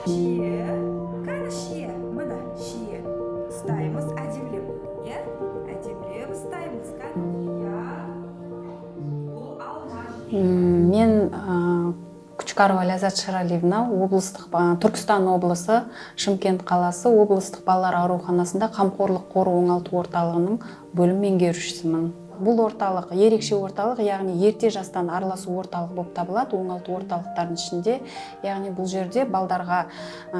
Şiye, kana şiye, mana şiye. Ұстаймыз әдемілеп, иә? Әдемілеп ұстаймыз, kan? Ya. Бұл алма. Мен Кучкарова Ляззат Шыралиевна, облыстық Түркістан облысы, Шымкент қаласы облыстық балалар ауруханасында қамқорлық қоры оңалту орталығының бөлім меңгерушісімін. Бұл орталық ерекше орталық, яғни ерте жастан араласу орталық болып табылады, оңалту орталықтардың ішінде. Яғни бұл жерде балдарға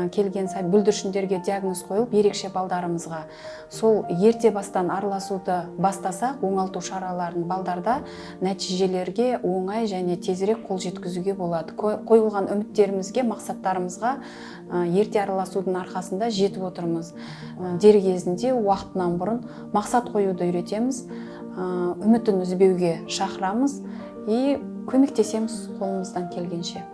келген бүлдіршіндерге диагноз қойылып, ерекше балдарымызға сол ерте бастан араласуды бастасақ, оңалту шараларын балдарда нәтижелерге оңай және тезірек қол жеткізуге болады. Қойылған үміттерімізге, мақсаттарымызға ерте араласудың арқасында жетіп отырмыз. Дер кезінде уақытынан бұрын мақсат қоюды үйретеміз, үмітін үзбеуге шақырамыз и көмектесеміз қолымыздан келгенше.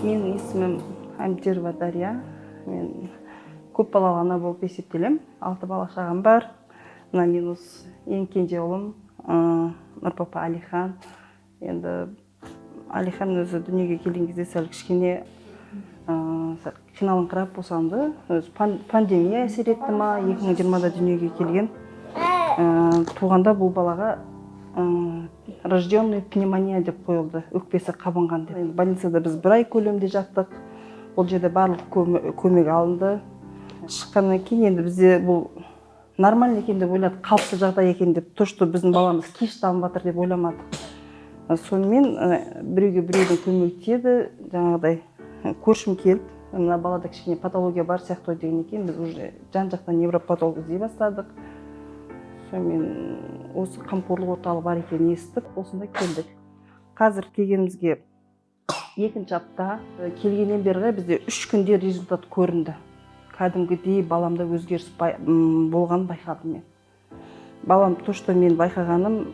Менің есімім Амдирова Дария. Мен көп балалы ана болып есептелем. 6 бала шағам бар. Мына минус ең кенже ұлым Нұрпапа Алихан. Енді Алихан өзі дүниеге келген кезде сәл кішкене қиналыңқырап босанды. Пандемия әсер етті ма, 2020-да дүниеге келген. Туғанда бұл балаға рожденный пневмония деп қойылды, өкпесі қабынған деп. Больницада біз 1 ай көлемде жаттық. Ол жерде барлық көмек алынды. Шыққаннан кейін енді бізде бұл нормально екен деп ойладық, қалыпты жағдай екен деп, то, что біздің баламыз кеш дамып жатыр деп ойламадық. Сонымен біреудің көмегі тиеді, жаңағыдай көршім келді. Мына балада кішкене патология бар сияқты деген екен, біз уже жан-жақтан невропатолог іздей бастадық. Сонымен осы қамқорлық орталығы бар екенін естіп, осында келдік. Қазір келгенімізге 2-ші апта, келгеннен бері бізде 3 күнде результат көрінді. Кәдімгідей баламда өзгеріс болған байқадым мен. Балам, то, что мен байқағаным,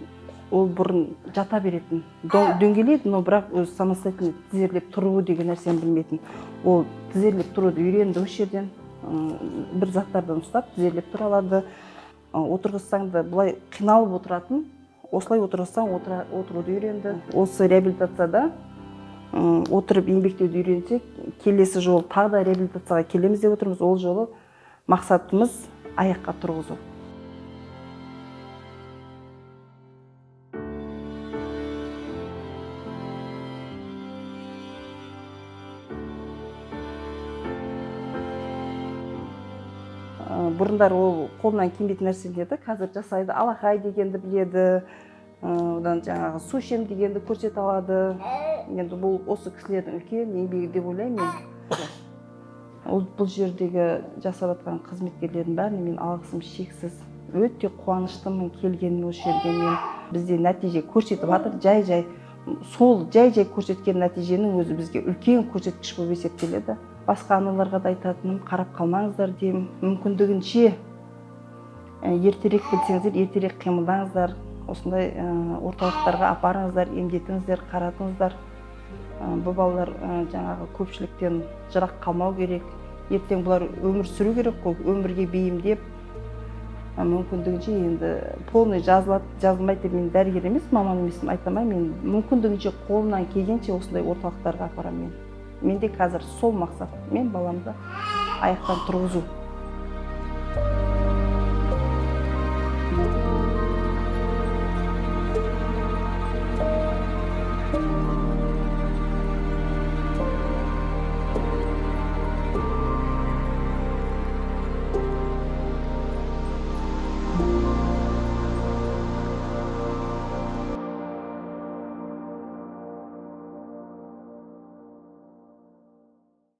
ол бұрын жата беретін. Дөңгелейді, но бірақ өз самостоятельно тізерлеп тұруы деген нәрсені білмейтін. Ол тізерлеп тұруды үйренді осы жерден. Бір заттардан ұстап, тізерлеп тұра алады. Отырғызсаң да бұлай қиналып отыратын, осылай отырғызсаң отыруды үйренді. Осы реабилитацияда отырып еңбектеуді үйренсек, келесі жол тағы да реабилитацияға келеміз деп отырмыз. Ол жолы мақсатымыз аяққа тұрғызу. Бұрындар ол қолынан келмейтін нәрселер еді, қазір жасайды. Алақай дегенді біледі, одан жаңағы су ішем дегенді көрсете алады. Енді бұл осы кісілердің үлкен еңбегі деп ойлаймын. Бұл жердегі жасап жатқан қызметкерлердің бәріне мен алғысым шексіз. Өте қуаныштымын келгенім осы жерге. Мен бізде нәтиже көрсетіп жатыр, жай-жай. Сол жай-жай көрсеткен нәтиженің өзі бізге үлкен көрсеткіш болып есептеледі. Басқа аналарға да айтатыным, қарап қалмаңыздар деймін. Мүмкіндігінше ертерек білсеңіздер, ертерек қимылдаңыздар. Осындай орталықтарға апарыңыздар, емдетіңіздер, қаратыңыздар. Бұл балалар жаңағы көпшіліктен жырақ қалмау керек. Ертең бұлар өмір сүру керек қой, өмірге бейімдеп. Мүмкіндігінше енді полный жазылмайды деп мен дәрігер емес, маман емеспін, айтамаймын. Мен мүмкіндігінше қолымнан келгенше осындай орталықтарға апарамын мен. Менде қазір сол мақсат, мен баламды аяқтан тұрғызу.